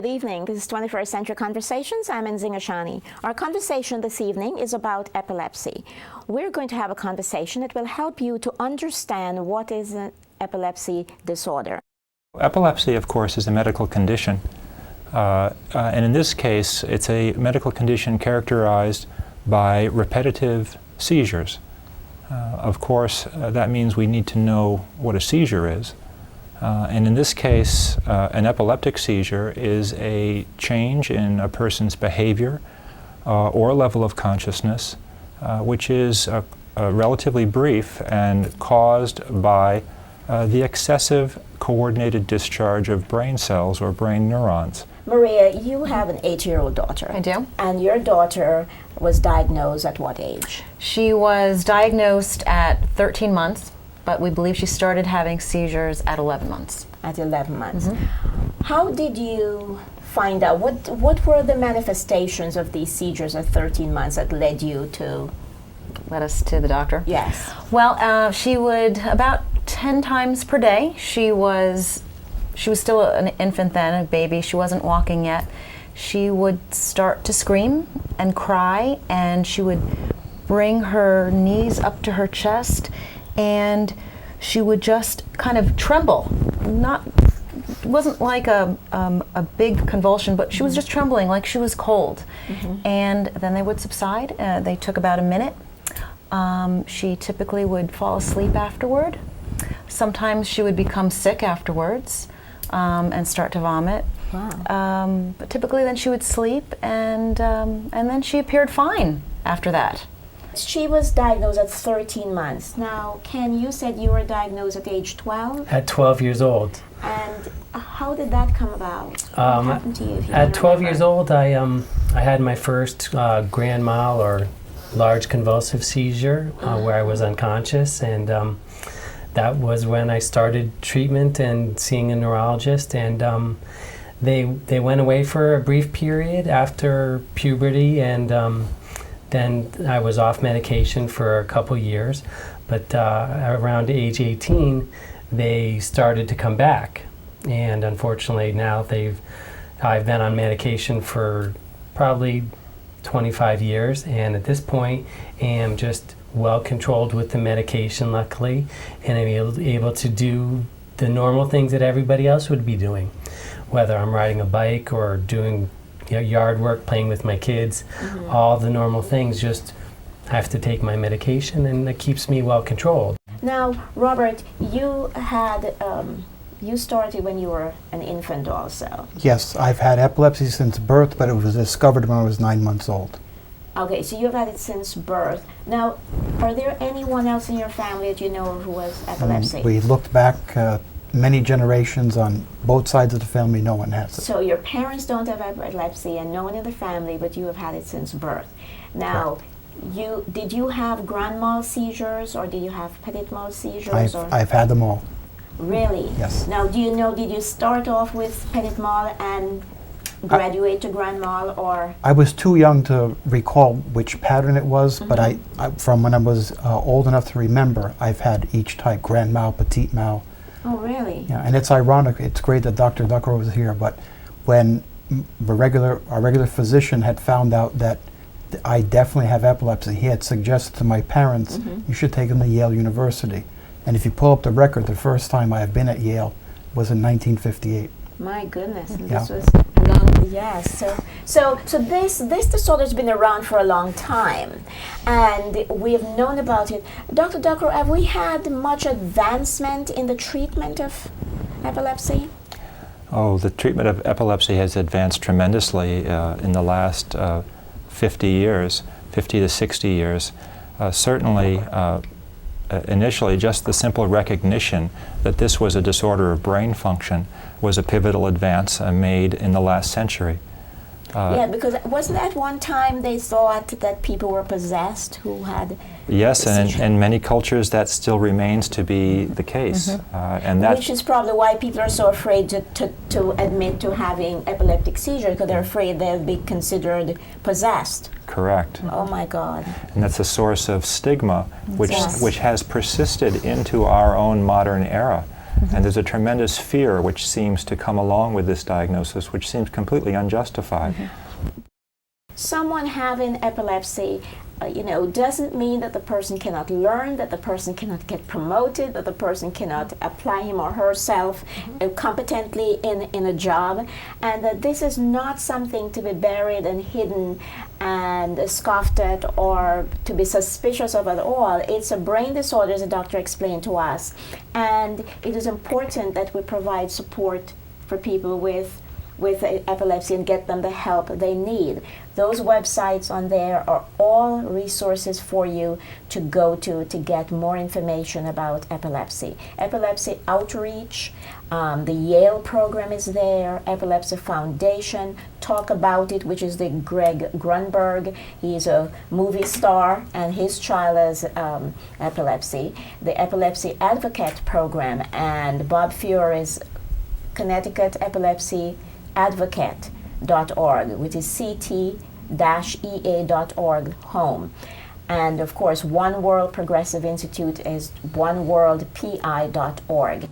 Good evening. This is 21st Century Conversations. I'm Shani. Our conversation this evening is about epilepsy. We're going to have a conversation that will help you to understand what is an epilepsy disorder. Epilepsy, of course, is a medical condition. And in this case, it's a medical condition characterized by repetitive seizures. Of course, that means we need to know what a seizure is. And in this case, an epileptic seizure is a change in a person's behavior or level of consciousness, which is relatively brief and caused by the excessive coordinated discharge of brain cells or brain neurons. Maria, you have an 8-year-old daughter. I do. And your daughter was diagnosed at what age? She was diagnosed at 13 months, but we believe she started having seizures at 11 months. At 11 months. Mm-hmm. How did you find out? What were the manifestations of these seizures at 13 months that led you to? Led us to the doctor? Yes. Well, she would, about 10 times per day, she was still an infant then, a baby. She wasn't walking yet. She would start to scream and cry, and she would bring her knees up to her chest, and she would just kind of tremble. It wasn't like a big convulsion, but she was just trembling like she was cold. Mm-hmm. And then they would subside. They took about a minute. She typically would fall asleep afterward. Sometimes she would become sick afterwards and start to vomit. Wow. But typically then she would sleep, and then she appeared fine after that. She was diagnosed at 13 months. Now, Ken, you said you were diagnosed at age 12? At 12 years old. And how did that come about? What happened to you? If you at 12 remember? years old, I had my first grand mal or large convulsive seizure where I was unconscious, and that was when I started treatment and seeing a neurologist, and they went away for a brief period after puberty, and then I was off medication for a couple years, but around age 18, they started to come back, and unfortunately now I've been on medication for probably 25 years, and at this point am just well controlled with the medication, luckily, and I'm able to do the normal things that everybody else would be doing, whether I'm riding a bike or doing yard work, playing with my kids, all the normal things. Just have to take my medication, and it keeps me well controlled. Now, Robert, you had you started when you were an infant also. Yes, I've had epilepsy since birth, but it was discovered when I was 9 months old. Okay, so you've had it since birth. Now, are there anyone else in your family that you know of who has epilepsy? We looked back many generations on both sides of the family. No one has it. So your parents don't have epilepsy and no one in the family, but you have had it since birth. Now, did you have grand mal seizures, or did you have petit mal seizures? I've had them all. Really? Yes. Now, do you know, did you start off with petit mal and graduate to grand mal, or? I was too young to recall which pattern it was, but I from when I was old enough to remember, I've had each type: grand mal, petit mal. Oh, really? Yeah, and it's ironic. It's great that Dr. Ducker was here, but when our regular physician had found out that I definitely have epilepsy, he had suggested to my parents, you should take him to Yale University. And if you pull up the record, the first time I have been at Yale was in 1958. My goodness, and Yeah. this was a long, yes. So this disorder's been around for a long time, and we have known about it. Dr. Ducker, have we had much advancement in the treatment of epilepsy? Oh, the treatment of epilepsy has advanced tremendously in the last 50 to 60 years. Certainly, initially, just the simple recognition that this was a disorder of brain function was a pivotal advance made in the last century. Yeah, because wasn't at one time they thought that people were possessed who had? Yes, and in many cultures that still remains to be the case. And that's which is probably why people are so afraid to admit to having epileptic seizure, because they're afraid they'll be considered possessed. correct. Oh my God. And that's a source of stigma, which Yes. which has persisted into our own modern era. And there's a tremendous fear which seems to come along with this diagnosis, which seems completely unjustified. Someone having epilepsy, doesn't mean that the person cannot learn, that the person cannot get promoted, that the person cannot apply him or herself competently in a job, and that this is not something to be buried and hidden and scoffed at or to be suspicious of at all. It's a brain disorder, as the doctor explained to us, and it is important that we provide support for people with epilepsy and get them the help they need. Those websites on there are all resources for you to go to get more information about epilepsy. Epilepsy Outreach, the Yale program is there, Epilepsy Foundation, Talk About It, which is the Greg Grunberg. He's a movie star and his child has epilepsy. The Epilepsy Advocate program and Bob Fiore's Connecticut Epilepsy Advocate.org, which is ct-ea.org home. And of course, OneWorld Progressive Institute is oneworldpi.org.